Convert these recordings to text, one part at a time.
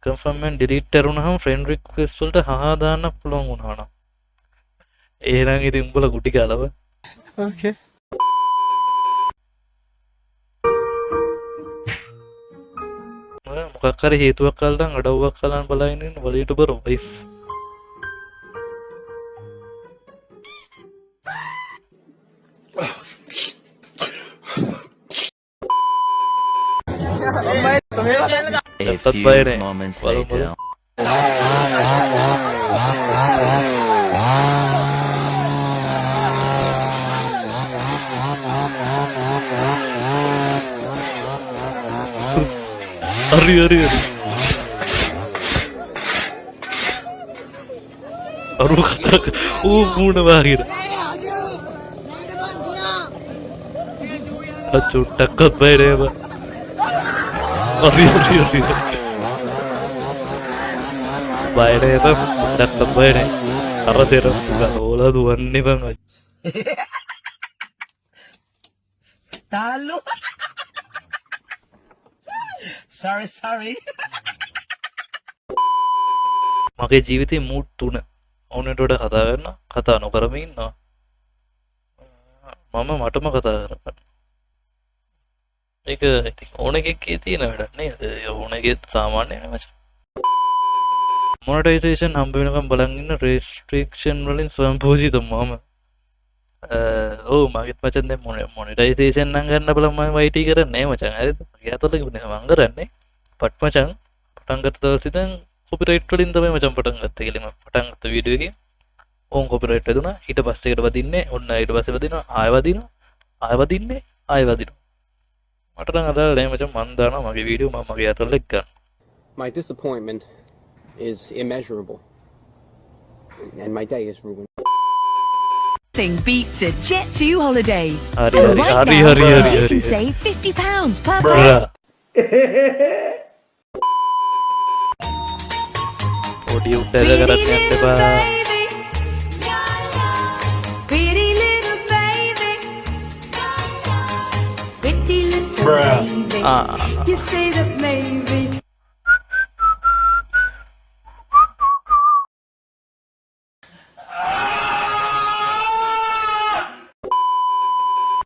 Confirm එකෙන් delete කරුණාම friend request වලට හහා දාන්න පුළුවන් වුණා නම් එහෙනම් ඉතින් උඹලා ගුටි කාලව Okay. මොකක් හරි හේතුවක් කළා නම් අඩව්වක් කළාන් බලගෙන ඉන්න වලීට බරෝ wife A Dapat few bayar, eh. moments Walau- later. Ari ari ari aru kata muna bahir acu takut bayar ba ari ari ari bayar ba takut bayar karena serem juga olah tuan nih bang Talo. sorry. මගේ ජීවිතේ mood 3 ඕනෙට වඩා කතා කරන්න කතා නොකරම ඉන්නවා මම මටම කතා කරගන්න ඒක ඉතින් ඕන එකේ තියෙන වැඩක් නේද ඕන එකේ සාමාන්‍ය නේ මචං මොනටයිසේෂන් හම්බ වෙනකම් බලන් ඉන්න රෙස්ට්‍රික්ෂන් වලින් ස්වයංපෝෂිත මම ඔව් මගෙත් මචං දැන් මොනිටයිසේෂන් නම් ගන්න බලන්න මම වයිටි කරන්නේ මචං හරිද මගේ අතලක මම කරන්නේ පට් මචං පටන් ගත්ත දවස් ඉඳන් කොපිරයිට් වලින් තමයි මචං පටන් ගත්තේ කියලා මම පටන් ගත්ත වීඩියෝ එකේ ඕන් කොපිරයිට් වැදුනා ඊට පස්සේ එකට වදින්නේ ඔන්න ඊට පස්සේ වදිනවා ආය වදිනවා ආය වදින්නේ ආය වදිනවා මට නම් අදාළ නෑ මචං මන් දානවා මගේ වීඩියෝ මම මගේ අතල එක්ක ගන්න My disappointment is immeasurable, and my day is ruined. Nothing beats a Jet2 holiday. Hari, And hari, right hari, now, hari, hari, you hari. can save £50 per Bruh. person. Audio උඩ කරන්න යන්න එපා Pretty little baby, pretty little baby. You say that maybe.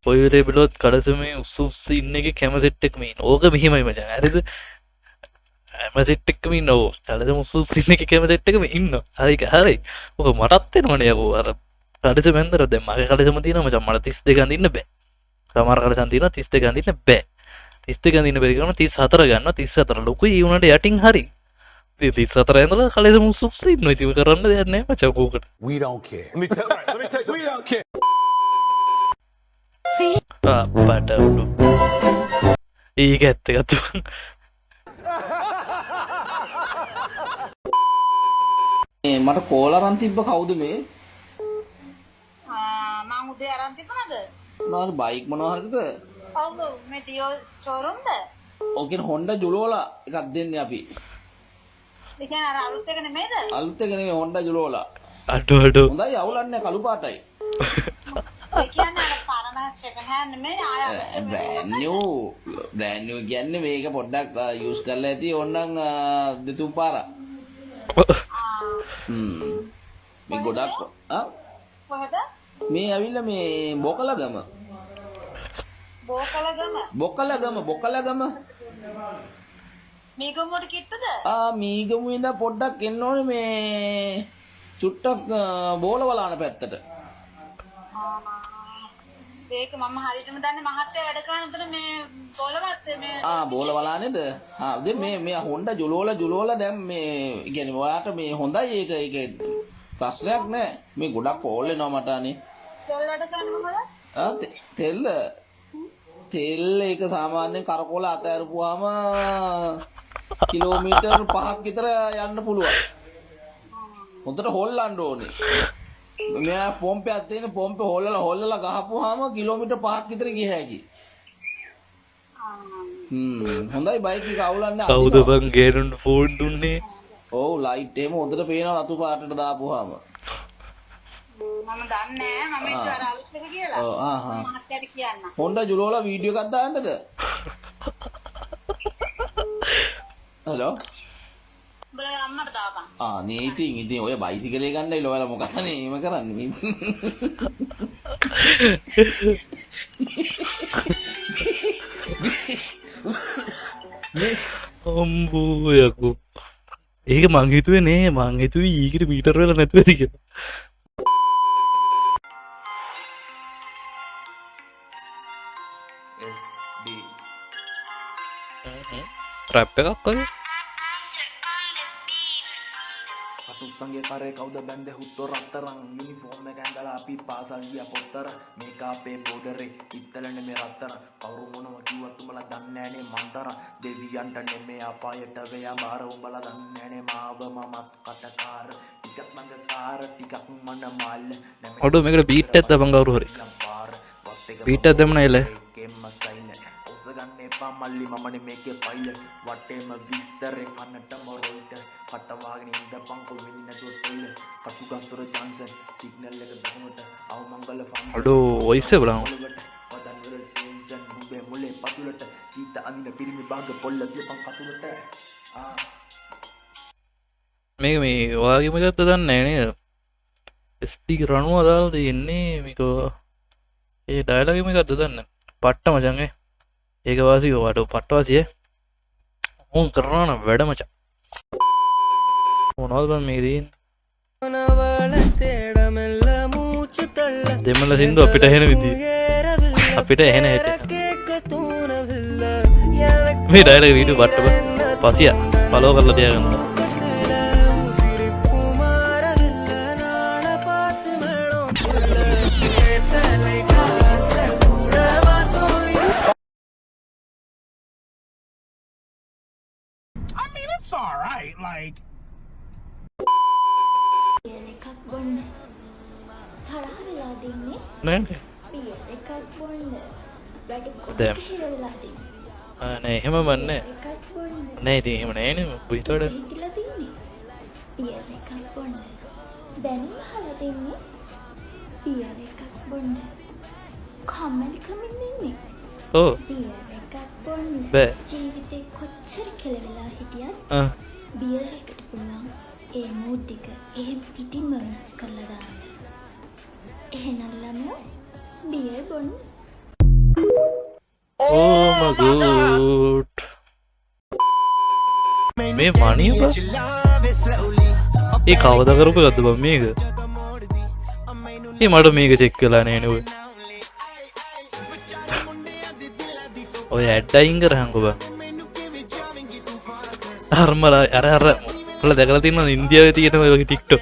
ඔය වෙලේ බලුවත් කඩසමේ උස්ස ඉන්න එකේ කැමසෙට් එකම ඉන්න. ඕක මෙහිමයි මචං. හරිද? කැමසෙට් එකම ඉන්න ඕ. කඩසම උස්ස ඉන්න එකේ කැමසෙට් එකම ඉන්න. හරි හරි. ඕක මටත් එනවනේ යකෝ අර කඩසම ඇන්දර දැන් මගේ කඩසම තියෙනවා මචං මට 32 අඳින්න බෑ. සමහර කඩසම් තියෙනවා 32 අඳින්න බෑ. 32 අඳින්න බැරි කරනවා 34 ගන්නවා 34 ලොකුයි ඒ උනාට යටින් හරි. 34 ඇඳලා කඩසම උස්ස ඉන්නවා. ඉතින් කරන්න දෙයක් නැහැ මචං කෝකට. We don't care. Let me tell you. We don't care. අපට උඩු ඒක ඇත්ත ගත්තු මට කෝල අරන් තිබ්බ කවුද මේ? මං උදේ අරන් තිබුණාද? මොනවාද බයික් මොනවා හරිද? ඔව් මේ ඩියෝ ෂෝරූම්ද? ඕකෙන් හොන්ඩා ජුලෝලා එකක් දෙන්නේ අපි. ඒ කියන්නේ අර අලුත් එක නෙමෙයිද? අලුත් එක නෙමෙයි හොන්ඩා ජුලෝලා. අඩු අඩු හොඳයි අවුලන්නේ කළු පාටයි. ඒ කියන්නේ අර පරණ සෙකන්ඩ් හෑන්ඩ් නෙමෙයි ආය brand new කියන්නේ මේක පොඩ්ඩක් යූස් කරලා ඇති ඕනනම් දෙතුන් පාරක්. මේ ගොඩක් කොහෙද? මේ ඇවිල්ලා මේ බොකලගම බොකලගම මීගමුවට කිට්ටුද? මීගමු ඉඳන් පොඩ්ඩක් එන්න ඕනේ මේ චුට්ටක් බෝලවලාන පැත්තට. ඒක මම හරියටම දන්නේ මහත්තයා වැඩ කරන උතන මේ බෝලවත් මේ බෝලවලානේද? දැන් මේ හොන්ඩා ජුලෝලා දැන් මේ කියන්නේ ඔයාට මේ හොඳයි ඒක ප්‍රශ්නයක් නෑ. මේ ගොඩක් කෝල් එනවා මට අනේ. තෙල් වැඩ කරන්නේ මොකද? තෙල් ඒක සාමාන්‍යයෙන් කරකෝල අතහැරපුවාම කිලෝමීටර් 5ක් විතර යන්න පුළුවන්. හොඳට හොල්ලන්න ඕනේ. මෙයා පොම්පයක් තියෙන පොම්පේ හොල්ලලා ගහපුවාම කිලෝමීටර් 5ක් විතර ගිය හැකි. හොඳයි බයික් එක අවුලන්නේ. කවුද බං ගේනුන් ෆෝන් දුන්නේ? ඔව් ලයිට් එහෙම හොඳට පේනවා රතු පාටට දාපුවාම. මම දන්නේ නෑ මම ඒක අර අලුත් එක කියලා. මහත්තයාට කියන්න. හොන්ඩා ජුලෝලා වීඩියෝ එකක් දාන්නද? හලෝ උඹලා අම්මට දාපන්. නේ ඉතින් ඔය බයිසිකලේ ගන්නයි ලොයලා මොකක්ද නේ එහෙම කරන්නේ. අම්බෝ යකෝ ඒක මං හිතුවේ නේ මං හිතුවේ ඊකට මීටර වල නැතුව ඇති කියලා. රැප් එකක් වගේ. අතුත්සන්ගේ කරේ කවුද බැන්දේ හුත්තෝ රත්තරන් යුනිෆෝම් එක ඇඳලා අපි පාසල් ගියා පොත්තර මේක අපේ බෝඩරේ ඉත්තල නෙමෙයි රත්තරන් කවුරු මොනවා කිව්වත් උඹලා දන්නේ නෑනේ මන්තර දෙවියන්ට නෙමෙයි අපායට වෙයා බාර උඹලා දන්නේ නෑනේ මාව මමත් කටකාර ටිකක් මංගකාර ටිකක් මන මාල් ඔඩෝ මේකට බීට් එකක් දාපන් කවුරු හරි. බීට් එකක් දෙමු නේද? මල්ලි මමනේ මේකේ පයිලට් වටේම විස්තරේ කන්නටම රොයිට කටවාගෙන ඉඳපන් කොවෙන්නේ නැතුව ටොයිලට් කටු ගස්තර ජාන්සන් සිග්නල් එක බහුමත අවමංගල ෆන් ඔඩෝ වොයිස් එක බලමු. පදන් වල ටෙන්ෂන් උඹේ මුලේ පතුලට චීත අඳින පිරිමි බාග පොල්ල තියපන් කතුලට මේක මේ ඔයාගේම එකක්ද දන්නේ නැහැ නේද? SD රණුව දාලා තියෙන්නේ මේක ඒ ඩයලොග් එකක්ද දන්නේ? පට්ට මචං ඒක වාසි වට පට්ටවාසිය ඕන් කරනවා නම් වැඩ මචං. මොනවද බං මේ තියෙන්නේ? දෙමළ සින්දු අපිට ඇහෙන විදිහ. අපිට ඇහෙන හැටි. මේ ඩයලොග් වීඩියෝ පට්ට පසිය ෆලෝ කරලා තියාගන්න. It's all right, like. එකක් බොන්න තරහ වෙලා දින්නේ නෑ බියර් එකක් බොන්න වැඩි දැන්. කොට හිරලා දින්නේ නෑ එහෙම වන්නේ එකක් බොන්න නෑ ඉතින් එහෙම නෑනේ පුතෝඩ හිටලා දින්නේ බියර් එකක් බොන්න බැනුම් අහලා දින්නේ බියර් එකක් බොන්න කම්මැලි කමින් ඉන්නේ ඕ බියර් එකක් බොන්න බෑ. ජීවිතේ කොච්චර කෙලවෙලා හිටියත් බියර් එකට පුළුවන් ඒ මූඩ් එක එහෙම පිටින්ම වෙනස් කරලා දාන්න. එහෙනම් ළමයා බියර් බොන්න. Oh my god. මේ මනිය බා ඒ කවද කරපු එකක්ද බං මේක? ඒ මට මේක චෙක් කළා නේ නේ ඔය. ඔය ඇඩ් අයින් කරහන්කෝ බං. අරමලා අර ඔයාලා දැකලා තියෙනවද ඉන්දියාවේ තියෙන ඔය වගේ TikTok?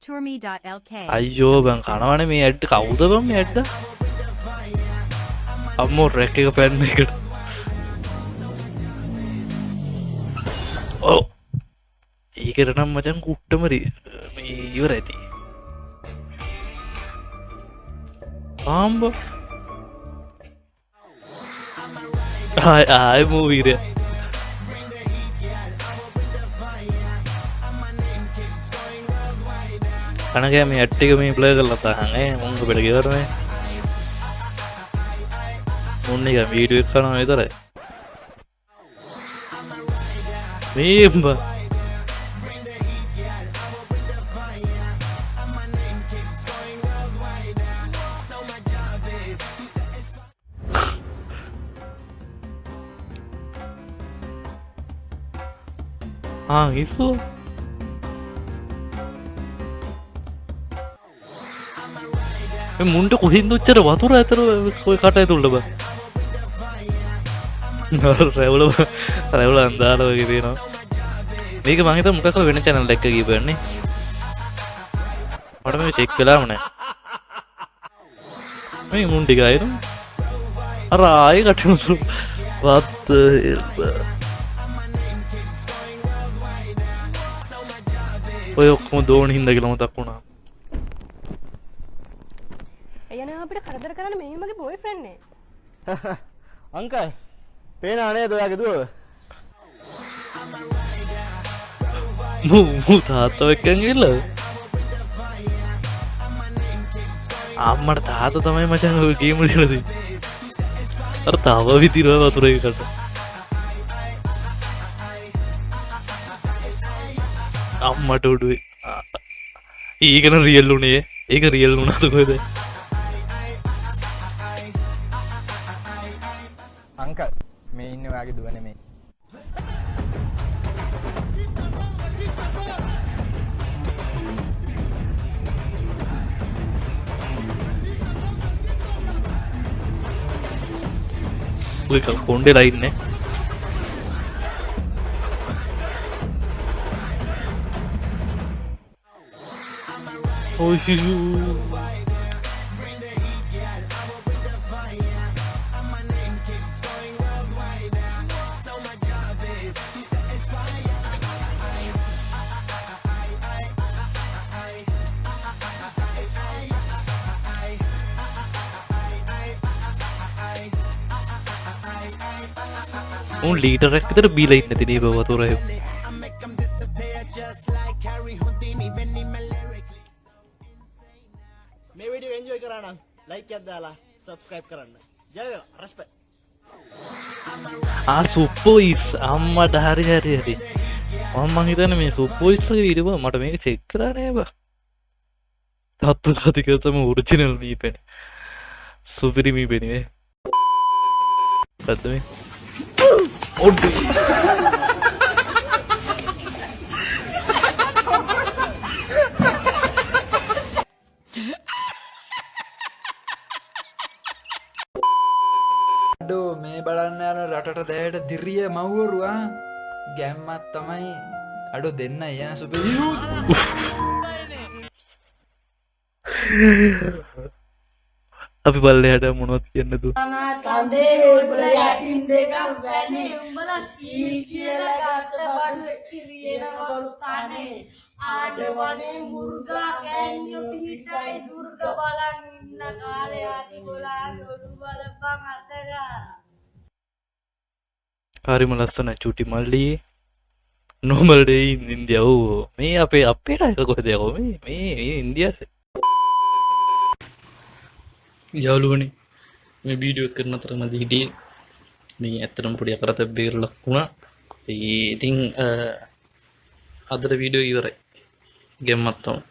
Tourme.lk අයියෝ බං කනවනේ මේ ඇඩ් කවුද බං මේ ඇඩ්? අම්මෝ රෙක් එක ෆෑන් එකට. ඔව්. ඒකට නම් මචං කුට්ටම මේ ඉවර ඇති. ආම්බ. ආයි මූවී रे. කනගේ මේ ඇඩ් එක මේ ප්ලේ කරලා තාහන් මුංග පිට ගෙවරනේ. මුන් එක වීඩියෝ එක කරනවා විතරයි. මේම්බ. isso? මුන්ට කොහින්ද උච්චර වතුර ඇතර ඔය කට ඇතුළට බං. රැවුල අන්දාලා වගේ තියෙනවා. මේක මං හිතුවා මොකක් කරලා වෙන channel එකක ගියපන්නේ. මට මේක චෙක් කළාම නෑ. මේ මුන් ටික අයන. අර ආයෙ කටුතු what the hell. ඔය ඔක්කොම දෝණ හින්දා කියලා මතක් වුණා. අයියනේ අපිට කරදර කරන්න මේ මගේ බොයිෆ්‍රෙන්ඩ් නේ. අංකල් පේනා නේද ඔයාගේ දුව? මූ තාත්තා එක්කන් ගිහලා අම්මට තාත්තා තමයි මචං ඔය ගේම් වල ඉඳලා තියෙන්නේ. අර තව විදිරව වතුරකට අම්මට උඩුවේ ඒකන රියල් වුණේ ඒක රියල් වුණාද කොහෙද අංකල් මේ ඉන්න ඔයාගේ දුව නෙමෙයි. ඔය කොණ්ඩේලා ඉන්නේ ඔයියෝ උන් ලීටරයක් විතර බීලා ඉන්න තිනේ බව වතුර එහෙම මේ වීඩියෝ එන්ජොයි කරා නම් ලයික් එකක් දාලා සබ්ස්ක්‍රයිබ් කරන්න. ජය වේවා. රෙස්පෙක්ට්. සුප්පොයිස් අම්මට හරි මම හිතන්නේ මේ සුප්පොයිස්ලගේ වීඩියෝ මට මේක චෙක් කරලා නෑ බා තත්තු සාතිකතම ඔරිජිනල් මීපෙන සුපිරි මීපෙනේ පැද්ද මේ ඔඩ් මේ බලන්න යන රටට දැයට දිරිය මව්වරුවා ගැම්මත් තමයි අඩු දෙන්න යා සුපිරියුත් අපි බල්ලයට මොනවද කියන්නද කඳේ උඹල යටින් දෙකක් වැනේ උඹල සීල් කියලා ගත්ත බඩු කිරියනවලු තනේ ආඩවනේ මුර්ගා කෑන්නියෝ පිටයි දුර්ග බලන් ඉන්න කාලේ ආදි බොලාගේ ඔඩු බලපන් අතගා හරිම ලස්සන චුටි මල්ලි normal day in India මේ අපේ අයට කොහෙද යකෝ මේ ඉන්දියාවේ යාළුවනේ මේ වීඩියෝ එක කරන තරමදී හිටියේ මේ ඇත්තටම පොඩි අකරතැබ්බයකට ලක් වුණා ඉතින් අදට වීඩියෝ ඉවරයි ගෙම්මත් තමයි